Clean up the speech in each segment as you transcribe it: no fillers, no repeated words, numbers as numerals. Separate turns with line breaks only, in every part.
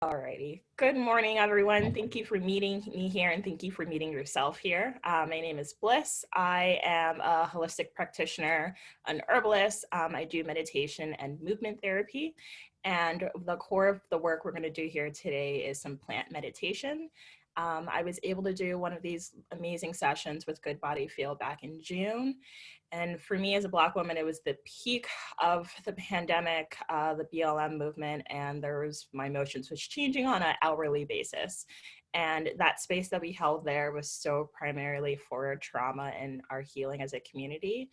Alrighty. Good morning, everyone. Thank you for meeting me here and thank you for meeting yourself here. My name is Blyss. I am a holistic practitioner, an herbalist. I do meditation and movement therapy. And the core of the work we're going to do here today is some plant meditation. I was able to do one of these amazing sessions with Good Body Feel back in June. And for me as a Black woman, it was the peak of the pandemic, the BLM movement, and my emotions was changing on an hourly basis. And that space that we held there was so primarily for trauma and our healing as a community.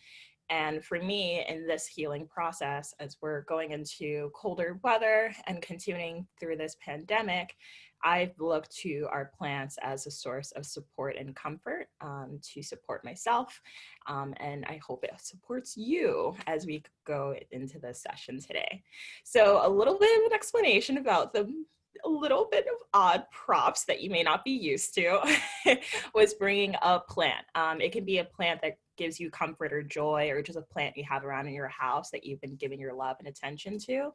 And for me, in this healing process, as we're going into colder weather and continuing through this pandemic, I've looked to our plants as a source of support and comfort to support myself. And I hope it supports you as we go into this session today. So a little bit of an explanation about a little bit of odd props that you may not be used to was bringing a plant. It can be a plant that gives you comfort or joy, or just a plant you have around in your house that you've been giving your love and attention to.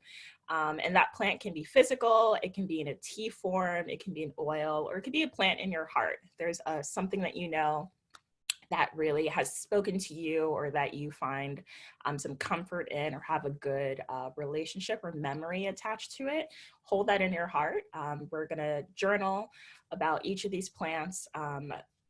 And that plant can be physical, it can be in a tea form, it can be an oil, or it could be a plant in your heart. There's something that you know that really has spoken to you, or that you find some comfort in, or have a good relationship or memory attached to it. Hold that in your heart. We're gonna journal about each of these plants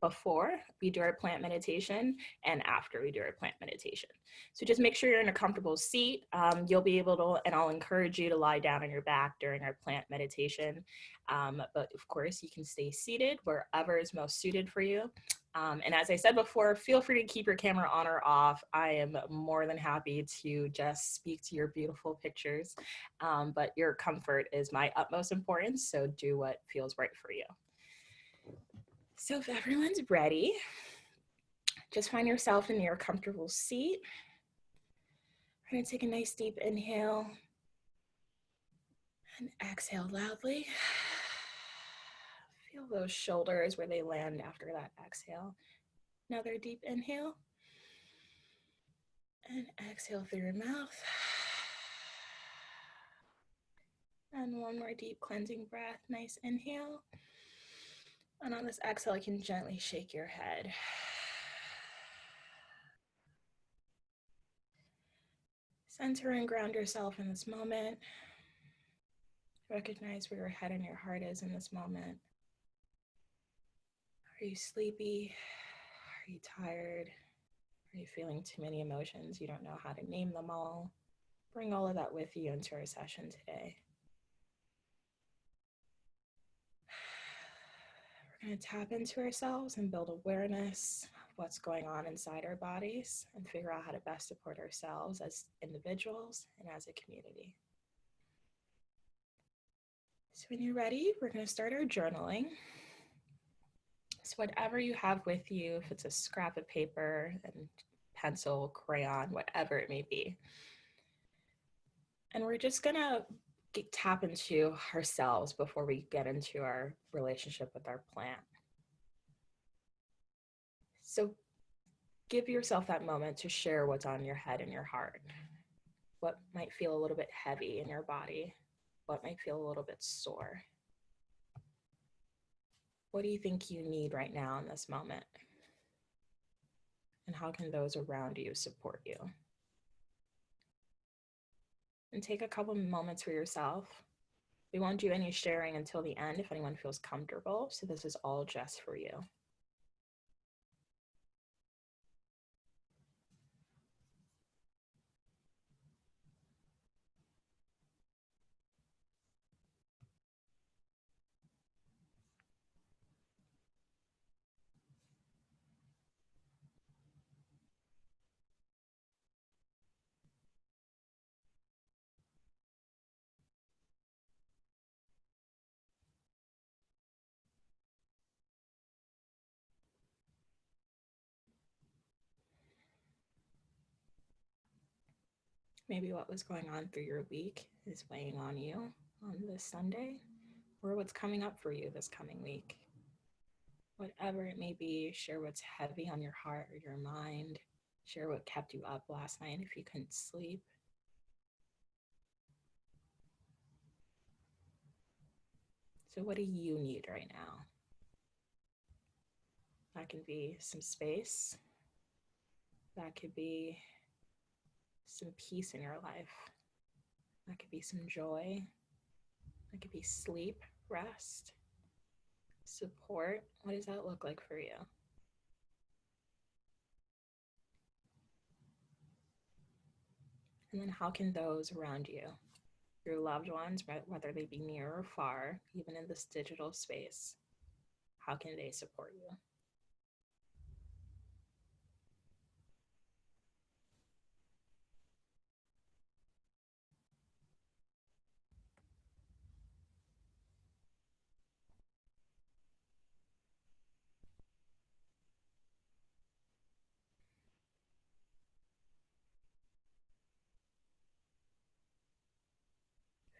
before we do our plant meditation and after we do our plant meditation. So just make sure you're in a comfortable seat. You'll be able to, and I'll encourage you to lie down on your back during our plant meditation. But of course, you can stay seated wherever is most suited for you. And as I said before, feel free to keep your camera on or off. I am more than happy to just speak to your beautiful pictures, but your comfort is my utmost importance, so do what feels right for you. So if everyone's ready, just find yourself in your comfortable seat. We're going to take a nice deep inhale and exhale loudly. Feel those shoulders where they land after that exhale. Another deep inhale and exhale through your mouth. And one more deep cleansing breath. Nice inhale. And on this exhale, you can gently shake your head. Center and ground yourself in this moment. Recognize where your head and your heart is in this moment. Are you sleepy? Are you tired? Are you feeling too many emotions? You don't know how to name them all. Bring all of that with you into our session today. We're going to tap into ourselves and build awareness of what's going on inside our bodies and figure out how to best support ourselves as individuals and as a community. So when you're ready, we're going to start our journaling. So whatever you have with you, if it's a scrap of paper and pencil, crayon, whatever it may be. And we're just going to tap into ourselves before we get into our relationship with our plant. So give yourself that moment to share what's on your head and your heart. What might feel a little bit heavy in your body? What might feel a little bit sore? What do you think you need right now in this moment? And how can those around you support you? And take a couple moments for yourself. We won't do any sharing until the end if anyone feels comfortable, so this is all just for you. Maybe what was going on through your week is weighing on you on this Sunday, or what's coming up for you this coming week. Whatever it may be, share what's heavy on your heart or your mind. Share what kept you up last night if you couldn't sleep. So what do you need right now? That can be some space. That could be some peace in your life. That could be some joy. That could be sleep, rest, support. What does that look like for you? And then how can those around you, your loved ones, whether they be near or far, even in this digital space, how can they support you?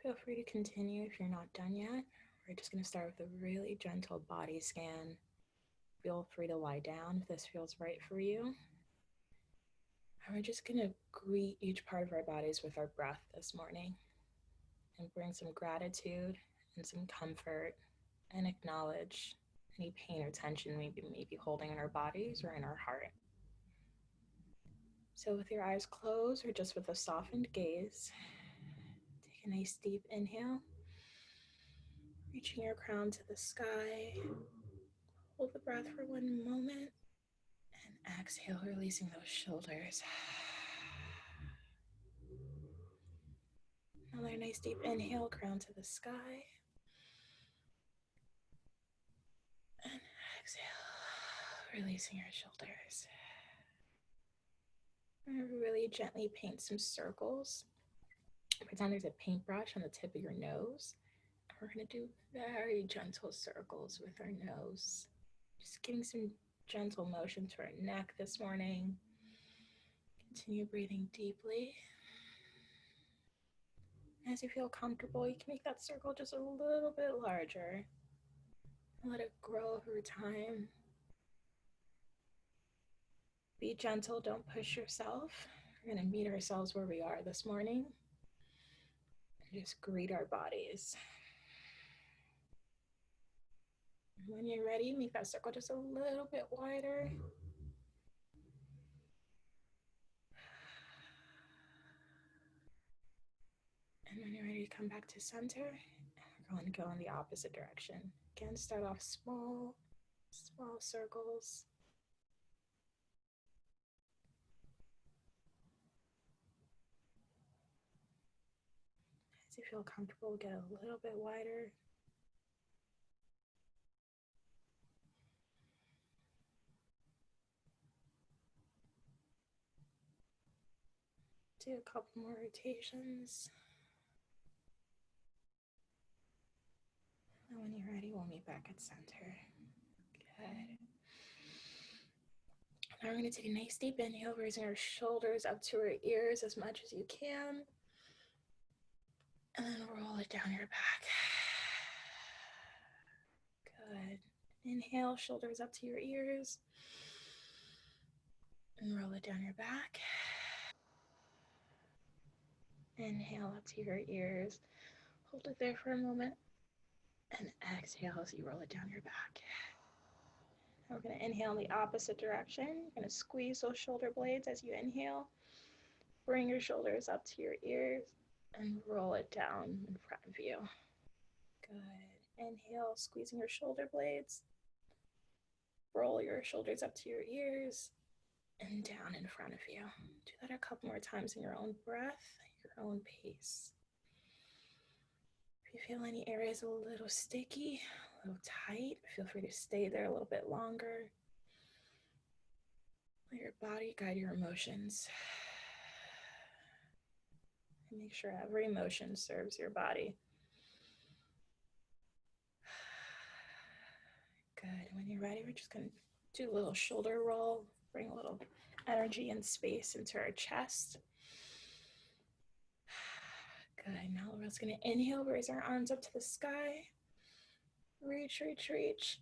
Feel free to continue if you're not done yet. We're just going to start with a really gentle body scan. Feel free to lie down if this feels right for you. And we're just going to greet each part of our bodies with our breath this morning and bring some gratitude and some comfort and acknowledge any pain or tension we may be holding in our bodies or in our heart. So with your eyes closed or just with a softened gaze, take a nice deep inhale, reaching your crown to the sky. Hold the breath for one moment and exhale, releasing those shoulders. Another nice deep inhale, crown to the sky. And exhale, releasing your shoulders. I'm going to really gently paint some circles. Pretend there's a paintbrush on the tip of your nose. We're going to do very gentle circles with our nose. Just giving some gentle motion to our neck this morning. Continue breathing deeply. As you feel comfortable, you can make that circle just a little bit larger. Let it grow over time. Be gentle, don't push yourself. We're going to meet ourselves where we are this morning. And just greet our bodies. When you're ready, make that circle just a little bit wider. And when you're ready to come back to center, we're going to go in the opposite direction. Again, start off small circles. As you feel comfortable, get a little bit wider. Do a couple more rotations. And when you're ready, we'll meet back at center. Good. Now we're going to take a nice deep inhale, raising our shoulders up to our ears as much as you can. And then roll it down your back. Good. Inhale, shoulders up to your ears. And roll it down your back. Inhale up to your ears. Hold it there for a moment. And exhale as you roll it down your back. Now we're going to inhale in the opposite direction. You're going to squeeze those shoulder blades as you inhale. Bring your shoulders up to your ears and roll it down in front of you. Good. Inhale, squeezing your shoulder blades. Roll your shoulders up to your ears and down in front of you. Do that a couple more times in your own breath, your own pace. If you feel any areas a little sticky, a little tight, feel free to stay there a little bit longer. Let your body guide your emotions. And make sure every emotion serves your body. Good. When you're ready, we're just going to do a little shoulder roll, bring a little energy and space into our chest. Good. Now we're just going to inhale, raise our arms up to the sky. Reach, reach, reach.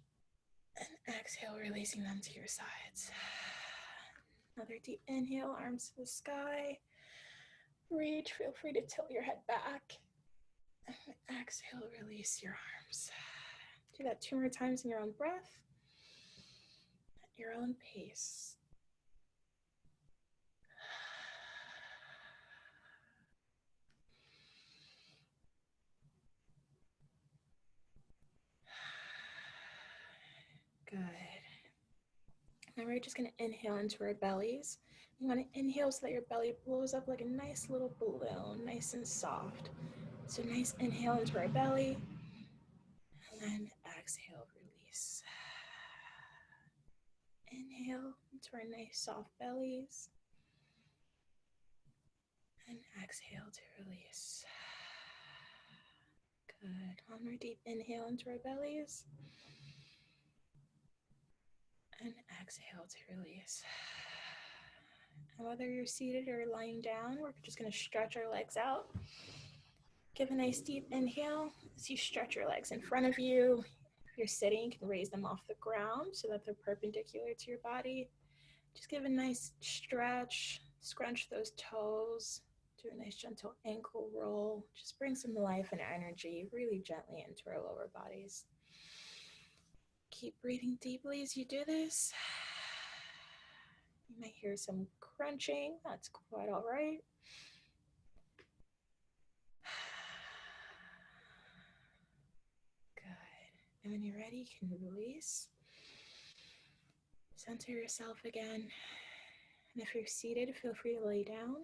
And exhale, releasing them to your sides. Another deep inhale, arms to the sky. Reach, feel free to tilt your head back. And exhale, release your arms. Do that 2 more times in your own breath, at your own pace. Good. Now we're just going to inhale into our bellies. You want to inhale so that your belly blows up like a nice little balloon, nice and soft. So nice inhale into our belly, and then exhale, release. Inhale into our nice soft bellies, and exhale to release. Good. One more deep inhale into our bellies, and exhale to release. And whether you're seated or lying down, we're just going to stretch our legs out. Give a nice deep inhale as you stretch your legs in front of you. If you're sitting, you can raise them off the ground so that they're perpendicular to your body. Just give a nice stretch, scrunch those toes, do a nice gentle ankle roll. Just bring some life and energy really gently into our lower bodies. Keep breathing deeply as you do this. You might hear some crunching. That's quite all right. Good. And when you're ready, you can release. Center yourself again. And if you're seated, feel free to lay down.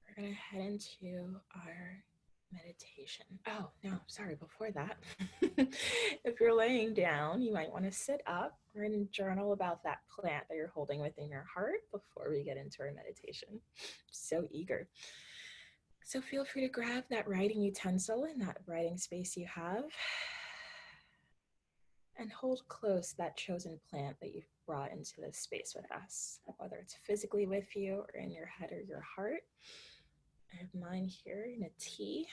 We're going to head into our meditation. Oh, no, sorry, before that. If you're laying down, you might want to sit up and journal about that plant that you're holding within your heart before we get into our meditation. So eager. So feel free to grab that writing utensil in that writing space you have and hold close that chosen plant that you've brought into this space with us, whether it's physically with you or in your head or your heart. I have mine here in a tea.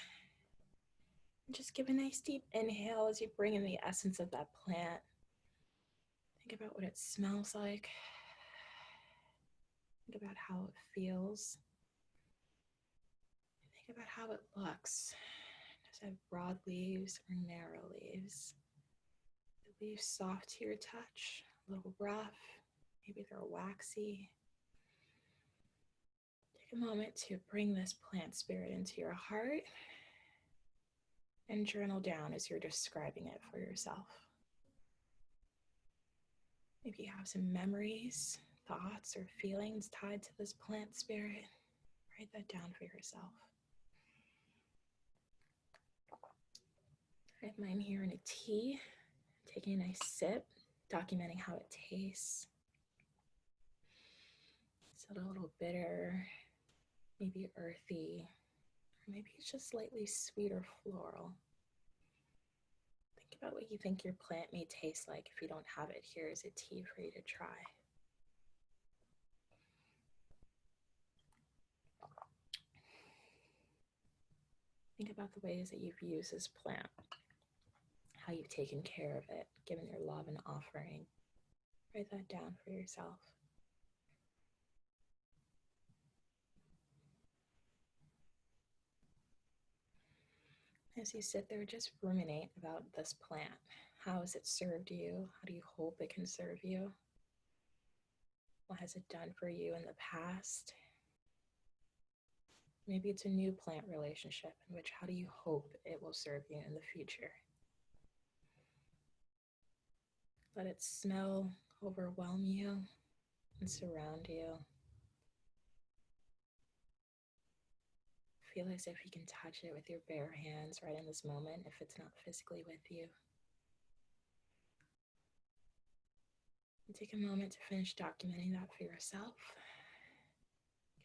And just give a nice deep inhale as you bring in the essence of that plant. Think about what it smells like. Think about how it feels. Think about how it looks. Does it have broad leaves or narrow leaves? The leaves soft to your touch, a little rough, maybe they're waxy. Take a moment to bring this plant spirit into your heart and journal down as you're describing it for yourself. Maybe you have some memories, thoughts, or feelings tied to this plant spirit. Write that down for yourself. I have mine here in a tea, taking a nice sip, documenting how it tastes. Is it a little bitter, maybe earthy, or maybe it's just slightly sweet or floral? Think about what you think your plant may taste like. If you don't have it, here is a tea for you to try. Think about the ways that you've used this plant, how you've taken care of it, given your love and offering. Write that down for yourself. As you sit there, just ruminate about this plant. How has it served you? How do you hope it can serve you? What has it done for you in the past? Maybe it's a new plant relationship in which how do you hope it will serve you in the future? Let it smell, overwhelm you, and surround you. Feel as if you can touch it with your bare hands right in this moment if it's not physically with you. And take a moment to finish documenting that for yourself.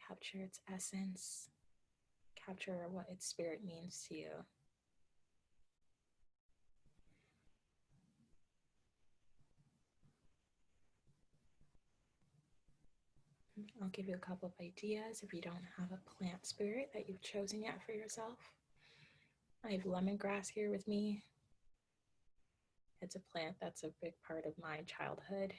Capture its essence. Capture what its spirit means to you. I'll give you a couple of ideas if you don't have a plant spirit that you've chosen yet for yourself. I have lemongrass here with me. It's a plant that's a big part of my childhood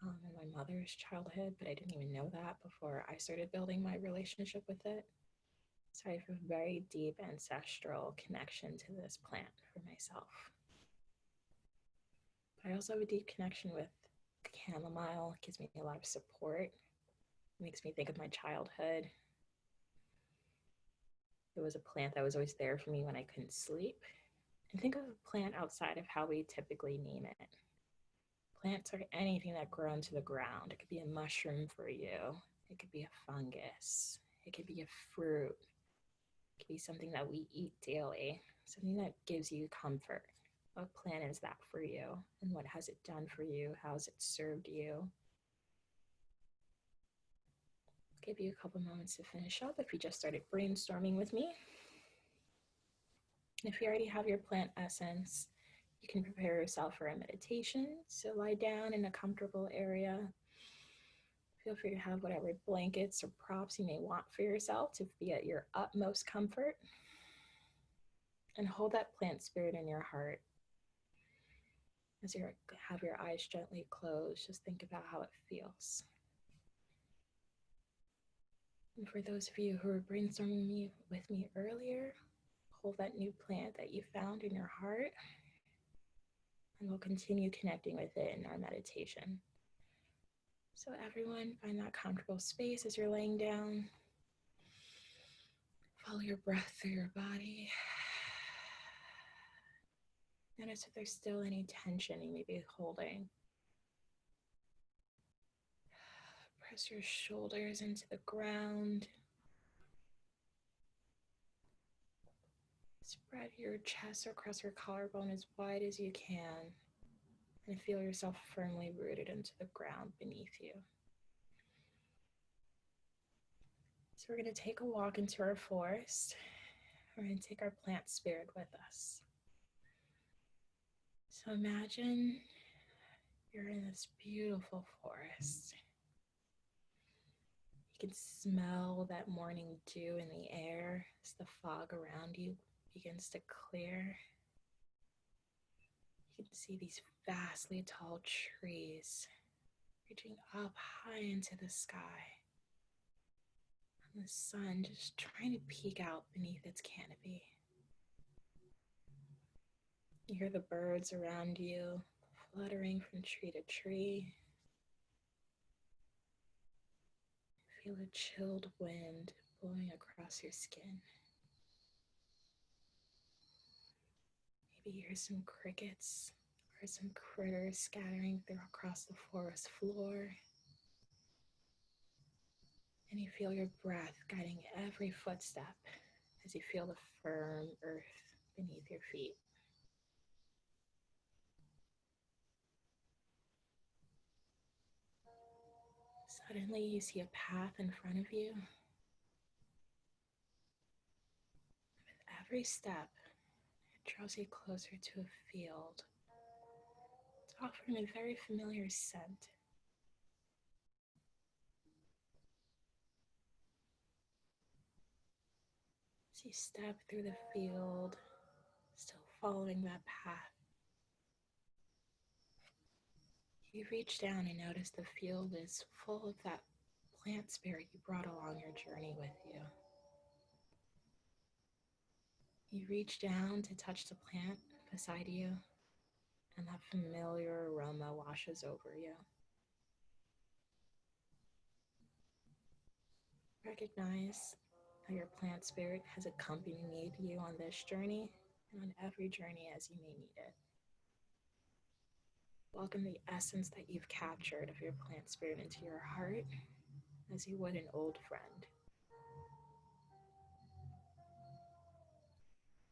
and my mother's childhood, but I didn't even know that before I started building my relationship with it. So I have a very deep ancestral connection to this plant for myself. I also have a deep connection with chamomile. It gives me a lot of support. It makes me think of my childhood. It was a plant that was always there for me when I couldn't sleep. And think of a plant outside of how we typically name it. Plants are anything that grow into the ground. It could be a mushroom for you. It could be a fungus. It could be a fruit. It could be something that we eat daily, something that gives you comfort. What plant is that for you? And what has it done for you? How has it served you? I'll give you a couple moments to finish up if you just started brainstorming with me. And if you already have your plant essence, you can prepare yourself for a meditation. So lie down in a comfortable area. Feel free to have whatever blankets or props you may want for yourself to be at your utmost comfort. And hold that plant spirit in your heart. As you have your eyes gently closed, just think about how it feels. And for those of you who were brainstorming with me earlier, hold that new plant that you found in your heart, and we'll continue connecting with it in our meditation. So everyone, find that comfortable space as you're laying down. Follow your breath through your body. Notice if there's still any tension you may be holding. Press your shoulders into the ground. Spread your chest across your collarbone as wide as you can, and feel yourself firmly rooted into the ground beneath you. So we're going to take a walk into our forest. We're going to take our plant spirit with us. So imagine you're in this beautiful forest. You can smell that morning dew in the air as the fog around you begins to clear. You can see these vastly tall trees reaching up high into the sky. And the sun just trying to peek out beneath its canopy. You hear the birds around you fluttering from tree to tree. Feel a chilled wind blowing across your skin. Maybe you hear some crickets or some critters scattering across the forest floor. And you feel your breath guiding every footstep as you feel the firm earth beneath your feet. Suddenly you see a path in front of you. With every step, it draws you closer to a field. It's offering a very familiar scent. As you step through the field, still following that path, you reach down and notice the field is full of that plant spirit you brought along your journey with you. You reach down to touch the plant beside you, and that familiar aroma washes over you. Recognize how your plant spirit has accompanied you on this journey and on every journey as you may need it. Welcome the essence that you've captured of your plant spirit into your heart as you would an old friend.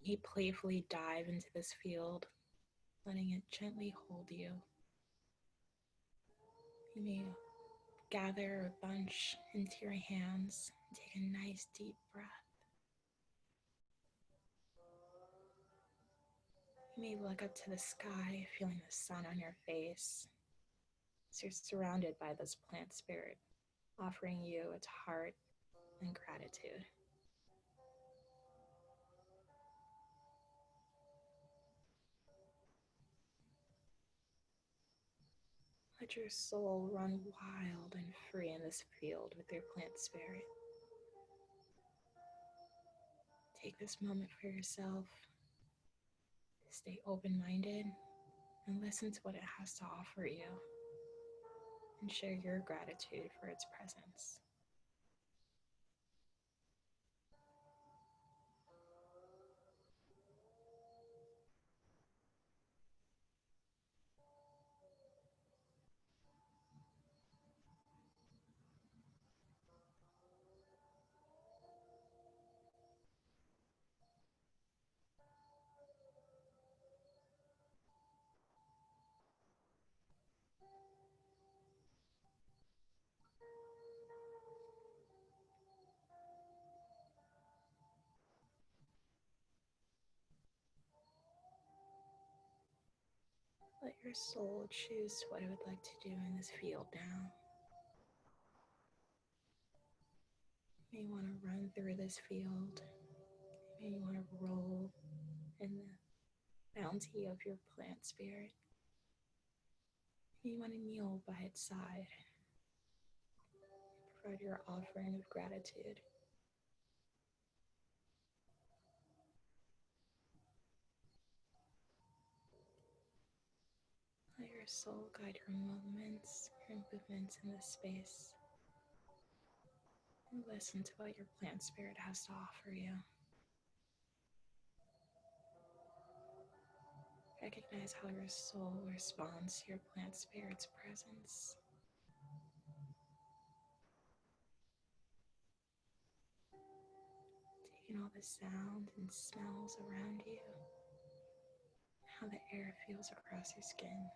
You playfully dive into this field, letting it gently hold you. You may gather a bunch into your hands and take a nice deep breath. You may look up to the sky, feeling the sun on your face as you're surrounded by this plant spirit, offering you its heart and gratitude. Let your soul run wild and free in this field with your plant spirit. Take this moment for yourself. Stay open-minded and listen to what it has to offer you and share your gratitude for its presence. Let your soul choose what it would like to do in this field now. You may want to run through this field. You may want to roll in the bounty of your plant spirit. You want to kneel by its side. Provide your offering of gratitude. Let your soul guide your movements in this space. And listen to what your plant spirit has to offer you. Recognize how your soul responds to your plant spirit's presence. Taking all the sound and smells around you, how the air feels across your skin.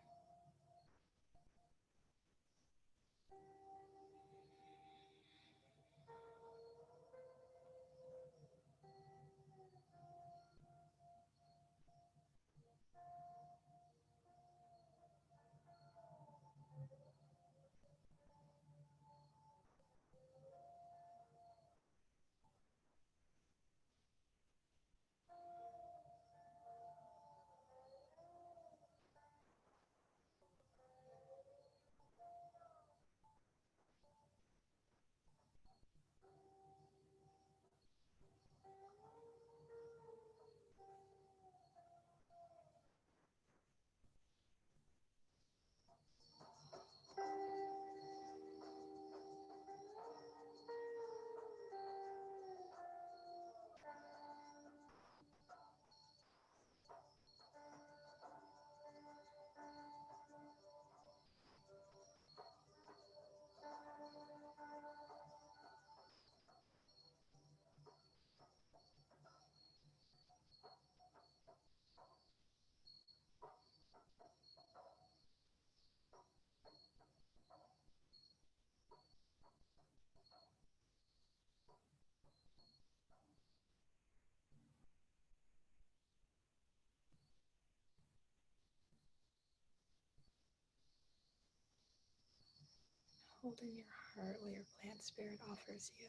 Hold in your heart what your plant spirit offers you.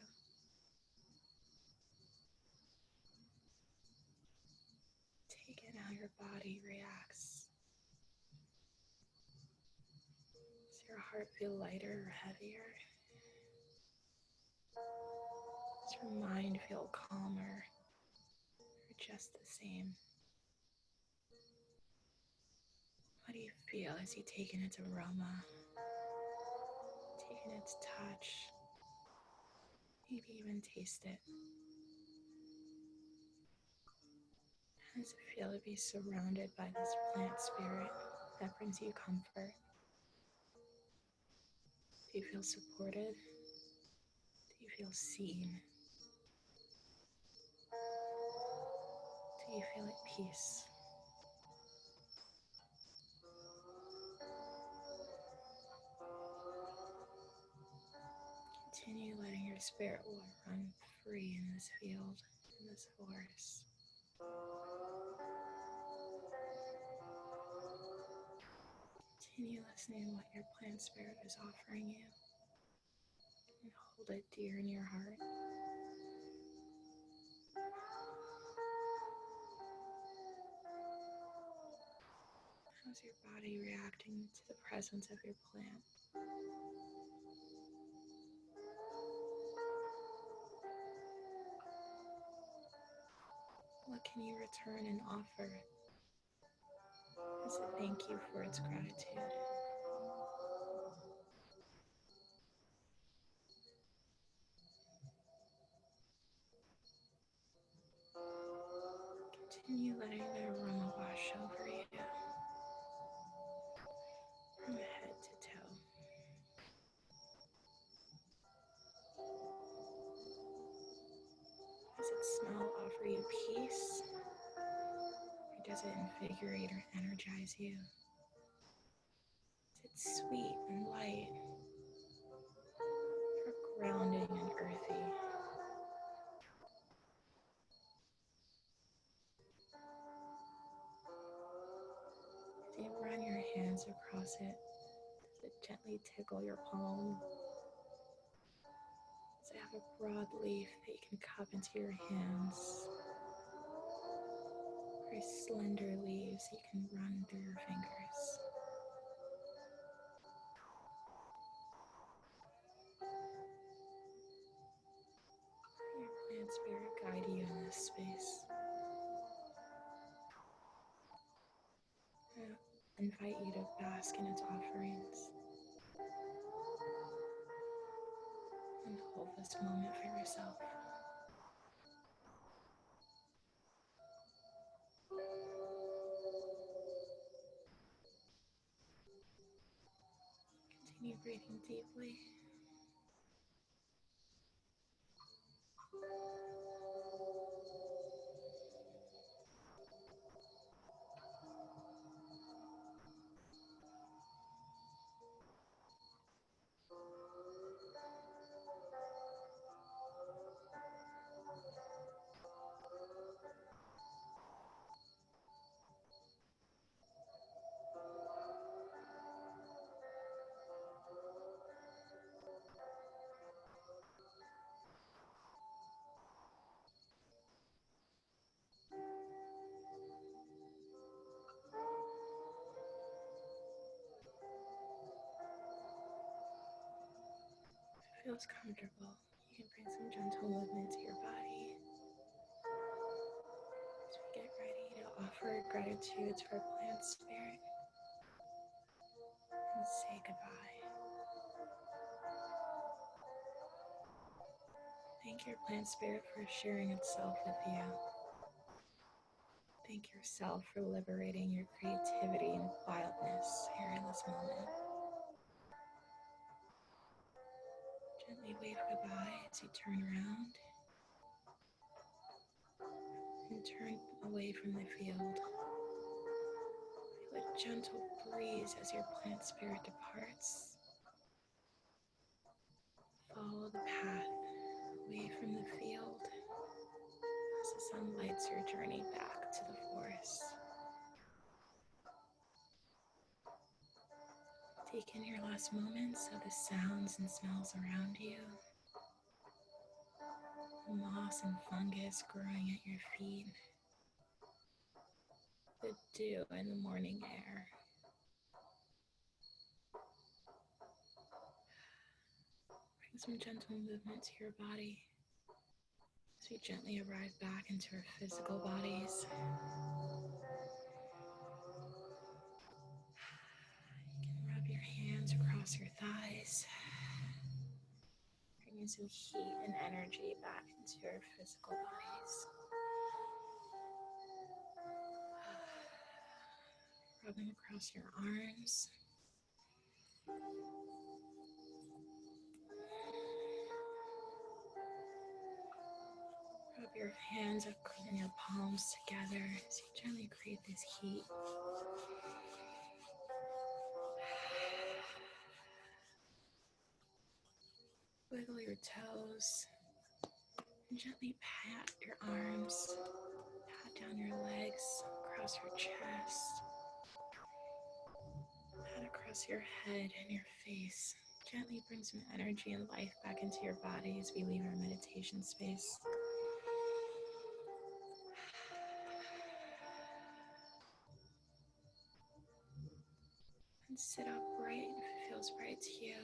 Take in how your body reacts. Does your heart feel lighter or heavier? Does your mind feel calmer or just the same? What do you feel as you take in its aroma, take in its touch, maybe even taste it? How does it feel to be surrounded by this plant spirit that brings you comfort? Do you feel supported? Do you feel seen? Do you feel at peace? Continue letting your spirit run free in this field, in this forest. Continue listening to what your plant spirit is offering you, and hold it dear in your heart. How's your body reacting to the presence of your plant? What can you return and offer as It's a thank you for its gratitude. Continue letting the aroma wash over you from head to toe. Does its smell offer you peace? Or does it invigorate or energize you? Is it sweet and light or grounding and earthy? As you run your hands across it, does it gently tickle your palm? Does it have a broad leaf that you can cup into your hands? Very slender leaves you can run through your fingers. Your plant spirit guide you in this space. I invite you to bask in its offerings and hold this moment for yourself. Continue breathing deeply. If it feels comfortable, you can bring some gentle movement to your body as we get ready to offer gratitude to our plant spirit and say goodbye. Thank your plant spirit for sharing itself with you. Thank yourself for liberating your creativity and wildness here in this moment. Gently wave goodbye as you turn around and turn away from the field. Feel a gentle breeze as your plant spirit departs. Follow the path away from the field as the sun lights your journey back to the forest. Take in your last moments of the sounds and smells around you. The moss and fungus growing at your feet. The dew in the morning air. Bring some gentle movement to your body as we gently arrive back into our physical bodies. You can rub your hands across your thighs, bringing some heat and energy back into your physical bodies. Rubbing across your arms. Rub your hands and your palms together as you gently create this heat. Wiggle your toes and gently pat your arms, pat down your legs, across your chest, pat across your head and your face. Gently bring some energy and life back into your body as we leave our meditation space. And sit upright if it feels right to you.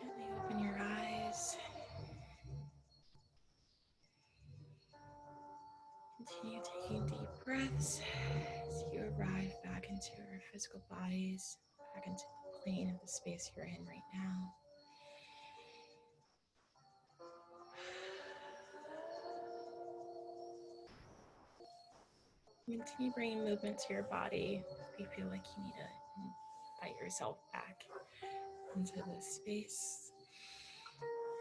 Gently open your eyes. Continue taking deep breaths. arrive back into our physical bodies, back into the plane of the space you're in right now. Continue bringing movement to your body if you feel like you need to invite yourself back into this space.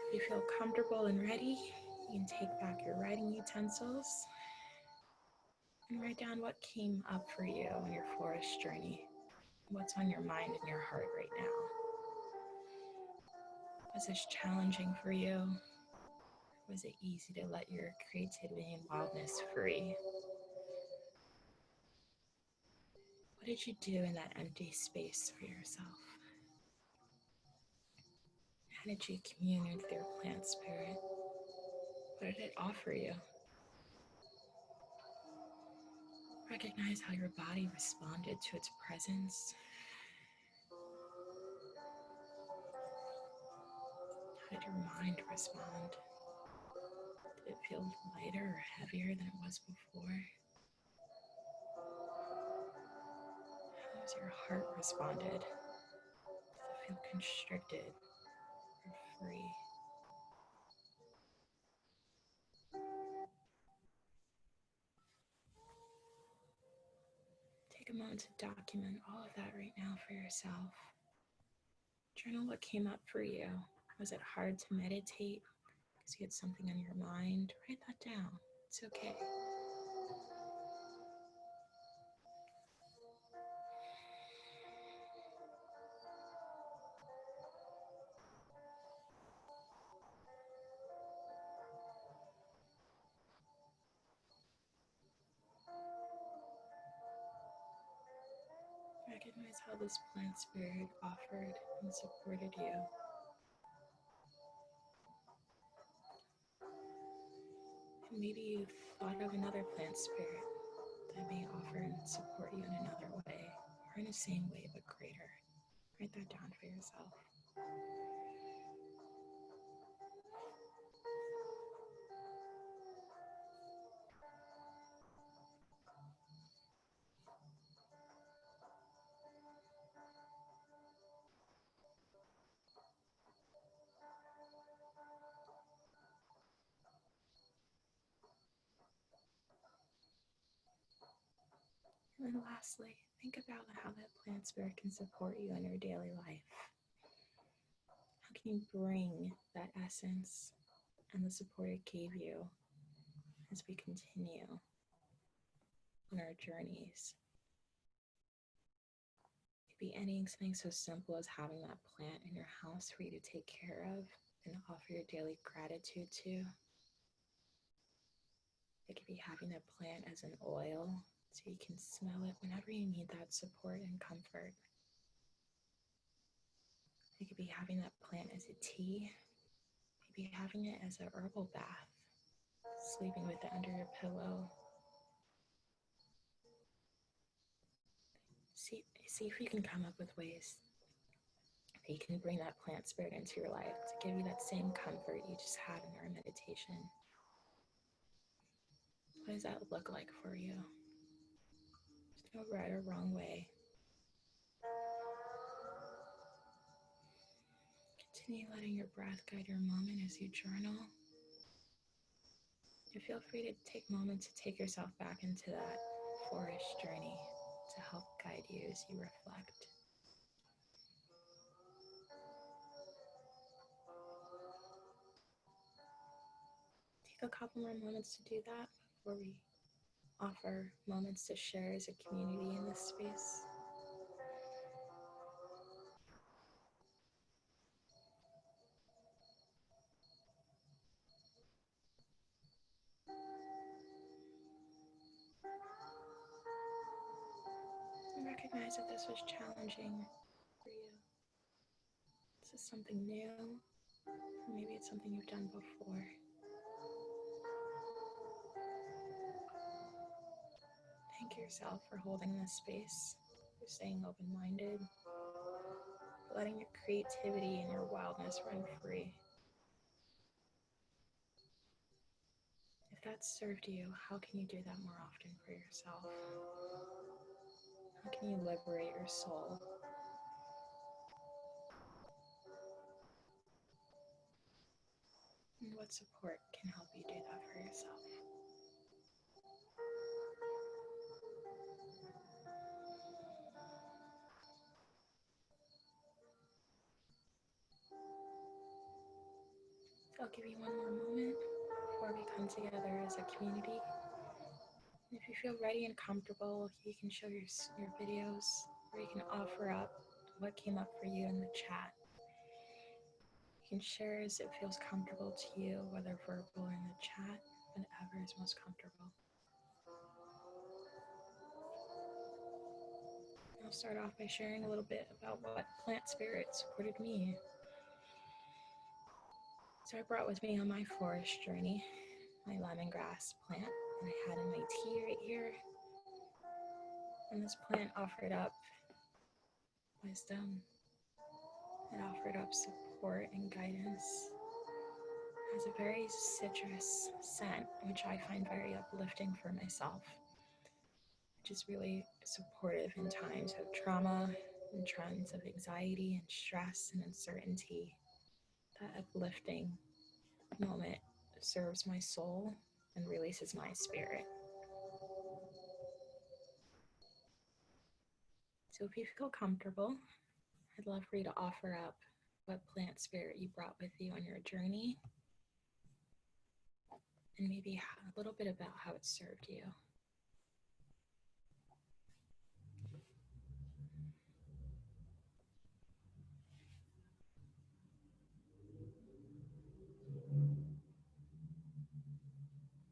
If you feel comfortable and ready, you can take back your writing utensils and write down what came up for you on your forest journey. What's on your mind and your heart right now? Was this challenging for you? Was it easy to let your creativity and wildness free? What did you do in that empty space for yourself? How did you commune with your plant spirit? What did it offer you? Recognize how your body responded to its presence. How did your mind respond? Did it feel lighter or heavier than it was before? How has your heart responded? Does it feel constricted or free? Take a moment to document all of that right now for yourself. Journal what came up for you. Was it hard to meditate because you had something on your mind? Write that down. It's okay. Recognize how this plant spirit offered and supported you. And maybe you've thought of another plant spirit that may offer and support you in another way, or in the same way but greater. Write that down for yourself. And then lastly, think about how that plant spirit can support you in your daily life. How can you bring that essence and the support it gave you as we continue on our journeys? It could be something so simple as having that plant in your house for you to take care of and offer your daily gratitude to. It could be having that plant as an oil so you can smell it whenever you need that support and comfort. It could be having that plant as a tea, maybe having it as a herbal bath, sleeping with it under your pillow. See if you can come up with ways that you can bring that plant spirit into your life to give you that same comfort you just had in our meditation. What does that look like for you? There's no right or wrong way. Continue letting your breath guide your moment as you journal. And feel free to take moments to take yourself back into that forest journey to help guide you as you reflect. Take a couple more moments to do that before we offer moments to share as a community in this space. And recognize that this was challenging for you. This is something new, or maybe it's something you've done before. Thank yourself for holding this space, for staying open-minded, for letting your creativity and your wildness run free. If that served you, how can you do that more often for yourself? How can you liberate your soul? And what support can help you do that for yourself? I'll give you one more moment before we come together as a community. And if you feel ready and comfortable, you can show your videos, or you can offer up what came up for you in the chat. You can share as it feels comfortable to you, whether verbal or in the chat, whatever is most comfortable. I'll start off by sharing a little bit about what plant spirit supported me. So I brought with me on my forest journey my lemongrass plant that I had in my tea right here. And this plant offered up wisdom. It offered up support and guidance. It has a very citrus scent, which I find very uplifting for myself, which is really supportive in times of trauma, in times of anxiety and stress and uncertainty. That uplifting moment serves my soul and releases my spirit. So if you feel comfortable, I'd love for you to offer up what plant spirit you brought with you on your journey, and maybe a little bit about how it served you.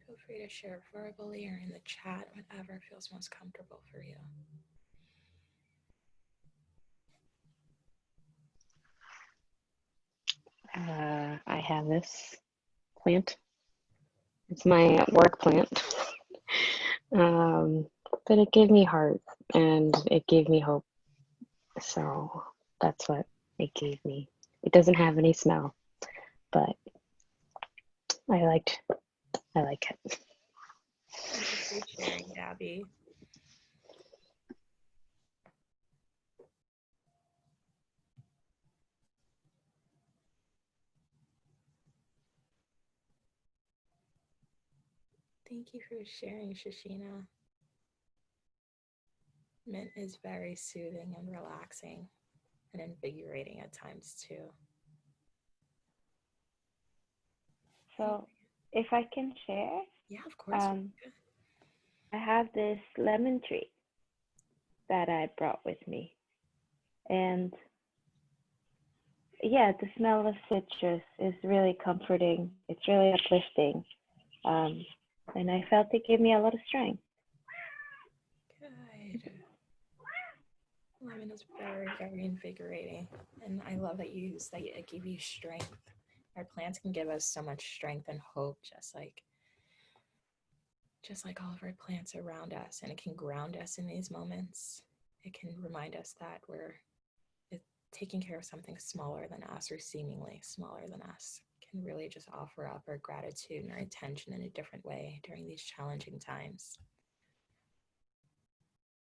Feel free to share verbally or in the chat, whatever feels most comfortable for you.
I have this plant. It's my work plant. But it gave me heart and it gave me hope. So that's what it gave me. It doesn't have any smell, but I like it.
Thank you for sharing, Gabby. Thank you for sharing, Shashina. Mint is very soothing and relaxing and invigorating at times too.
So if I can share.
Yeah, of course.
I have this lemon tree that I brought with me. And yeah, the smell of citrus is really comforting. It's really uplifting. And I felt it gave me a lot of strength.
Good. Lemon is very, very invigorating. And I love that you use that it gave you strength. Our plants can give us so much strength and hope, just like all of our plants around us. And it can ground us in these moments. It can remind us that we're taking care of something smaller than us or seemingly smaller than us. Can really just offer up our gratitude and our attention in a different way during these challenging times.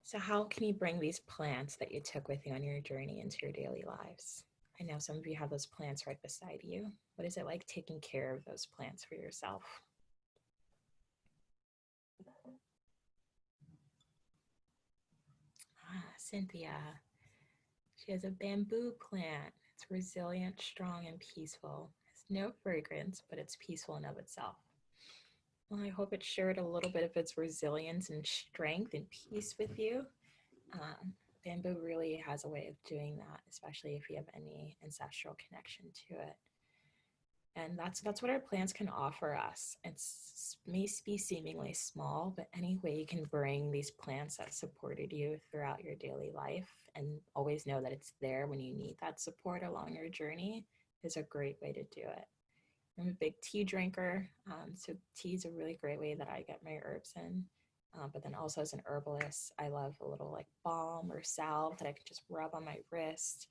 So how can you bring these plants that you took with you on your journey into your daily lives? I know some of you have those plants right beside you. What is it like taking care of those plants for yourself? Cynthia. She has a bamboo plant. It's resilient, strong, and peaceful. It has no fragrance, but it's peaceful in of itself. Well, I hope it shared a little bit of its resilience and strength and peace with you. Bamboo really has a way of doing that, especially if you have any ancestral connection to it. And that's what our plants can offer us. It may be seemingly small, but any way you can bring these plants that supported you throughout your daily life and always know that it's there when you need that support along your journey is a great way to do it. I'm a big tea drinker, so tea is a really great way that I get my herbs in. But then also as an herbalist, I love a little like balm or salve that I could just rub on my wrist.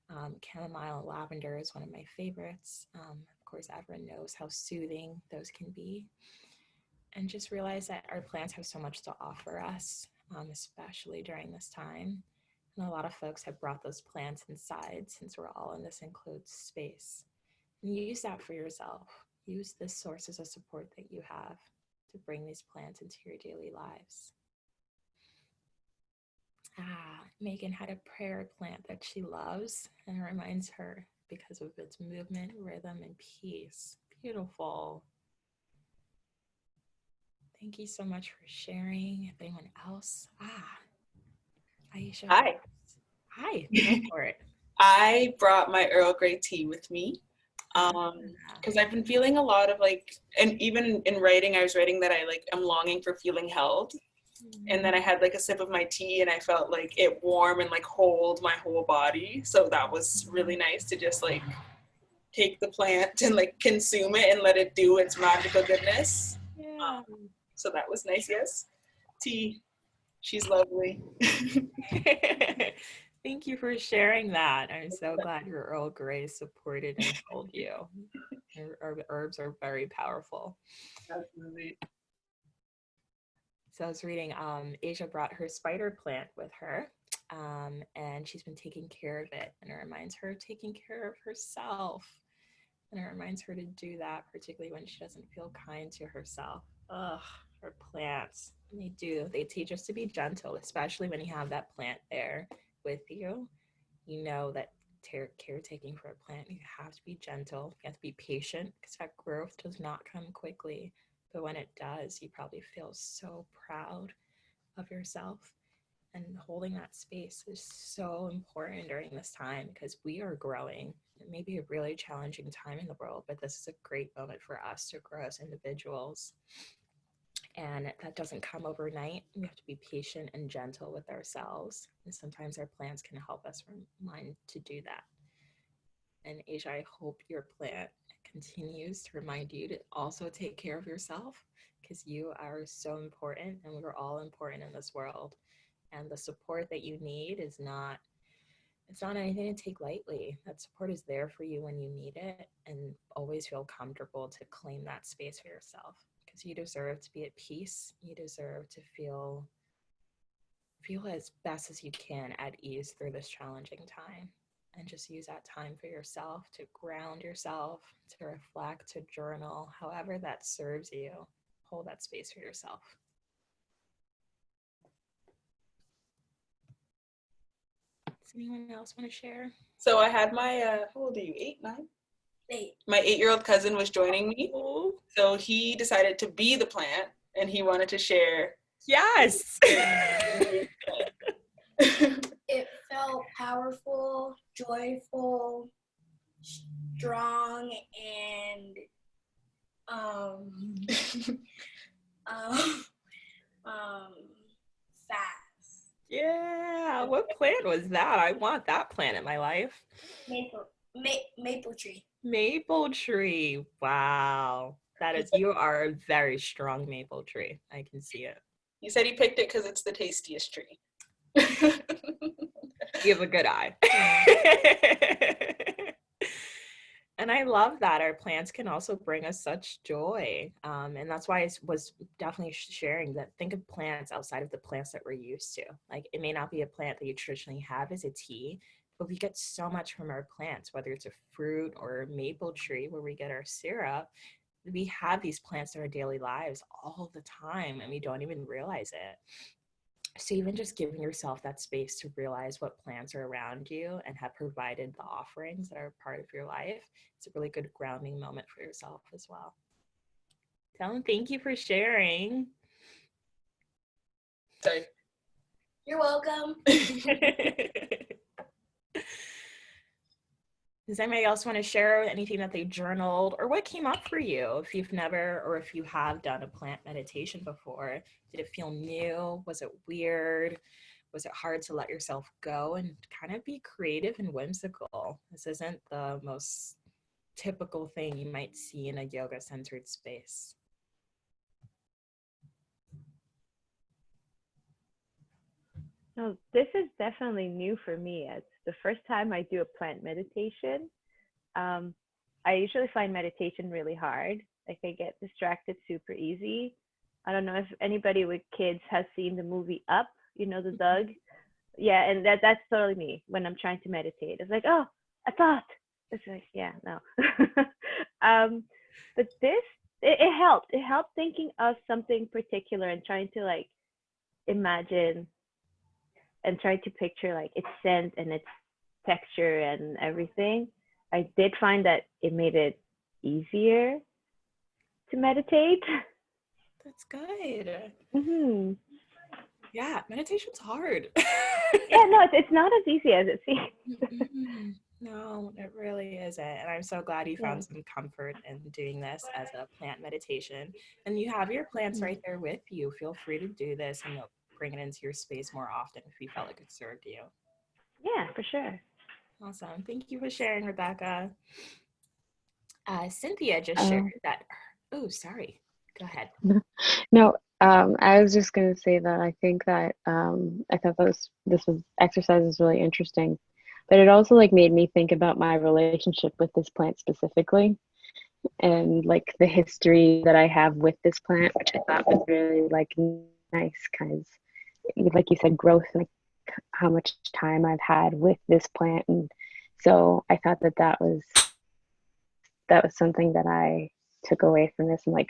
Chamomile and lavender is one of my favorites. Of course, everyone knows how soothing those can be. And just realize that our plants have so much to offer us. especially during this time. And a lot of folks have brought those plants inside since we're all in this enclosed space. And use that for yourself. Use this source as a support that you have to bring these plants into your daily lives. Megan had a prayer plant that she loves, and it reminds her because of its movement, rhythm, and peace. Beautiful. Thank you so much for sharing. Anyone else? Aisha.
Hi.
Hi, go for it.
I brought my Earl Grey tea with me because I've been feeling a lot of like, and even in writing, I was writing that I'm longing for feeling held. And then I had like a sip of my tea and I felt like it warm and like hold my whole body. So that was really nice to just like take the plant and like consume it and let it do its magical goodness.
Yeah.
So that was nice. Yes. Tea. She's lovely.
Thank you for sharing that. I'm so glad your Earl Grey supported and held you. Herbs are very powerful.
Absolutely.
So I was reading, Asia brought her spider plant with her, and she's been taking care of it. And it reminds her of taking care of herself. And it reminds her to do that, particularly when she doesn't feel kind to herself. Ugh, her plants. They do. They teach us to be gentle, especially when you have that plant there with you. You know that caretaking for a plant, you have to be gentle. You have to be patient because that growth does not come quickly. But when it does, you probably feel so proud of yourself. And holding that space is so important during this time because we are growing. It may be a really challenging time in the world, but this is a great moment for us to grow as individuals. And that doesn't come overnight. We have to be patient and gentle with ourselves. And sometimes our plants can help us remind to do that. And Asia, I hope your plant continues to remind you to also take care of yourself because you are so important and we're all important in this world. And the support that you need is not, it's not anything to take lightly. That support is there for you when you need it, and always feel comfortable to claim that space for yourself because you deserve to be at peace. You deserve to feel as best as you can at ease through this challenging time. And just use that time for yourself to ground yourself, to reflect, to journal, however that serves you. Hold that space for yourself. Does anyone else want to share?
So I had my, how old are you, 8, 9? 8. My 8-year-old cousin was joining me.
Oh.
So he decided to be the plant and he wanted to share.
Yes.
It felt powerful, joyful, strong, and fast.
Yeah. What plant was that? I want that plant in my life.
Maple tree.
Maple tree. Wow. That is, you are a very strong maple tree. I can see it.
He said he picked it because it's the tastiest tree.
You have a good eye. And I love that our plants can also bring us such joy. And that's why I was definitely sharing that. Think of plants outside of the plants that we're used to. Like, it may not be a plant that you traditionally have as a tea, but we get so much from our plants, whether it's a fruit or a maple tree where we get our syrup. We have these plants in our daily lives all the time and we don't even realize it. So even just giving yourself that space to realize what plants are around you and have provided the offerings that are part of your life, it's a really good grounding moment for yourself as well. Tell them thank you for sharing.
Sorry.
You're welcome.
Does anybody else want to share anything that they journaled or what came up for you if you've never or if you have done a plant meditation before? Did it feel new? Was it weird? Was it hard to let yourself go and kind of be creative and whimsical? This isn't the most typical thing you might see in a yoga-centered space.
No, this is definitely new for me. It's the first time I do a plant meditation. I usually find meditation really hard. Like, I get distracted super easy. I don't know if anybody with kids has seen the movie Up the Doug. Yeah, and that's totally me when I'm trying to meditate. It's like, oh, a thought. It's like, yeah, no. But it helped. It helped thinking of something particular and trying to like imagine and try to picture like its scent and its texture and everything. I did find that it made it easier to meditate.
That's good.
Hmm.
Yeah, meditation's hard.
Yeah, no, it's not as easy as it seems.
Mm-mm. No, it really isn't. And I'm so glad you
Yeah.
found some comfort in doing this as a plant meditation. And you have your plants right there with you. Feel free to do this and you'll bring it into your space more often if you felt like it served you.
Yeah, for sure.
Awesome. Thank you for sharing, Rebecca. Cynthia just shared
Oh,
that. Oh, sorry. Go ahead.
no, I was just going to say that I think that I thought this was exercise is really interesting, but it also like made me think about my relationship with this plant specifically and like the history that I have with this plant, which I thought was really like nice, kind of like you said, growth, like how much time I've had with this plant, and so I thought that that was something that I took away from this, and like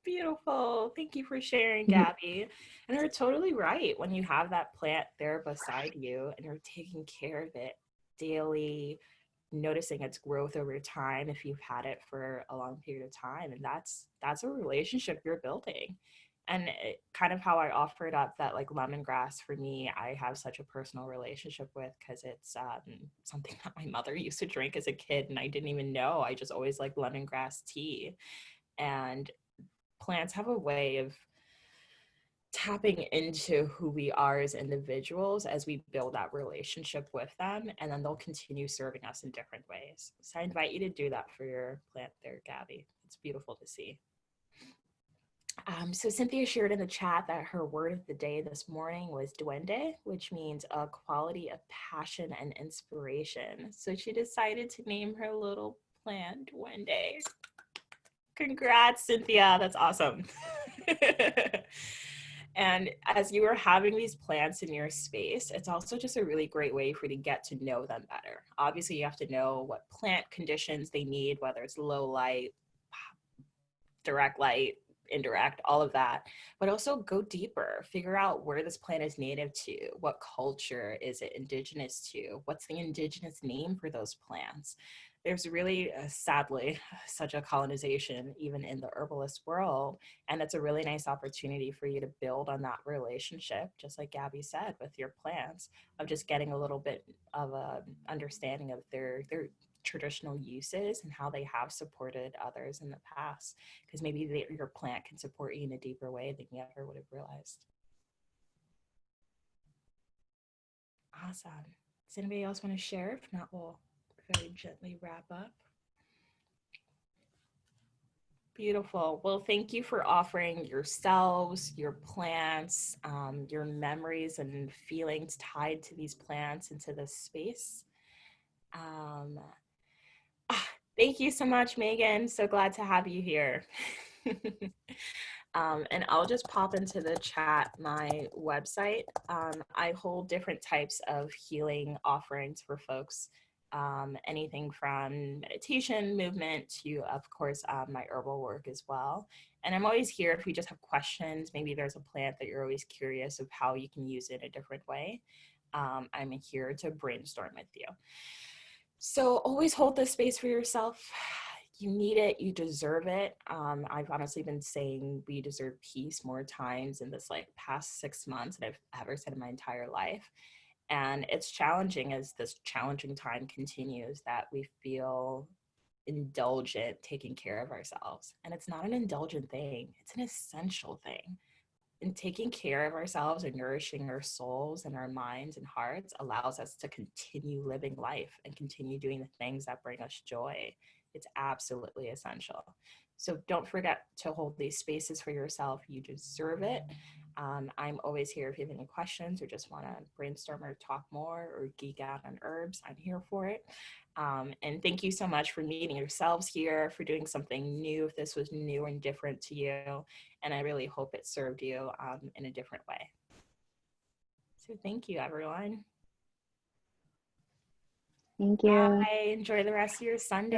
Beautiful. Thank you for sharing, Gabby. And you're totally right. When you have that plant there beside you and you're taking care of it daily, noticing its growth over time if you've had it for a long period of time. And that's a relationship you're building. And kind of how I offered up that like lemongrass for me, I have such a personal relationship with because it's something that my mother used to drink as a kid and I didn't even know. I just always liked lemongrass tea. And plants have a way of tapping into who we are as individuals as we build that relationship with them, and then they'll continue serving us in different ways. So I invite you to do that for your plant there, Gabby. It's beautiful to see. So Cynthia shared in the chat that her word of the day this morning was duende, which means a quality of passion and inspiration. So she decided to name her little plant duende. Congrats, Cynthia. That's awesome. And as you are having these plants in your space, it's also just a really great way for you to get to know them better. Obviously, you have to know what plant conditions they need, whether it's low light, direct light, indirect, all of that, but also go deeper, figure out where this plant is native to, what culture is it indigenous to, what's the indigenous name for those plants. There's really, sadly, such a colonization even in the herbalist world, and it's a really nice opportunity for you to build on that relationship, just like Gabby said, with your plants, of just getting a little bit of a understanding of their traditional uses and how they have supported others in the past, because maybe your plant can support you in a deeper way than you ever would have realized. Awesome. Does anybody else want to share? If not, we'll very gently wrap up. Beautiful. Well, thank you for offering yourselves, your plants, your memories and feelings tied to these plants into this space. Thank you so much, Megan. So glad to have you here. And I'll just pop into the chat my website. I hold different types of healing offerings for folks. Anything from meditation, movement to, of course, my herbal work as well. And I'm always here if you just have questions. Maybe there's a plant that you're always curious of how you can use it in a different way. I'm here to brainstorm with you. So always hold this space for yourself. You need it, you deserve it. I've honestly been saying we deserve peace more times in this like past 6 months than I've ever said in my entire life. And it's challenging as this challenging time continues that we feel indulgent taking care of ourselves. And it's not an indulgent thing, it's an essential thing. And taking care of ourselves and nourishing our souls and our minds and hearts allows us to continue living life and continue doing the things that bring us joy. It's absolutely essential. So don't forget to hold these spaces for yourself. You deserve it. I'm always here if you have any questions or just want to brainstorm or talk more or geek out on herbs. I'm here for it. And thank you so much for meeting yourselves here, for doing something new if this was new and different to you. And I really hope it served you in a different way. So thank you, everyone.
Thank you.
Bye. Enjoy the rest of your Sunday.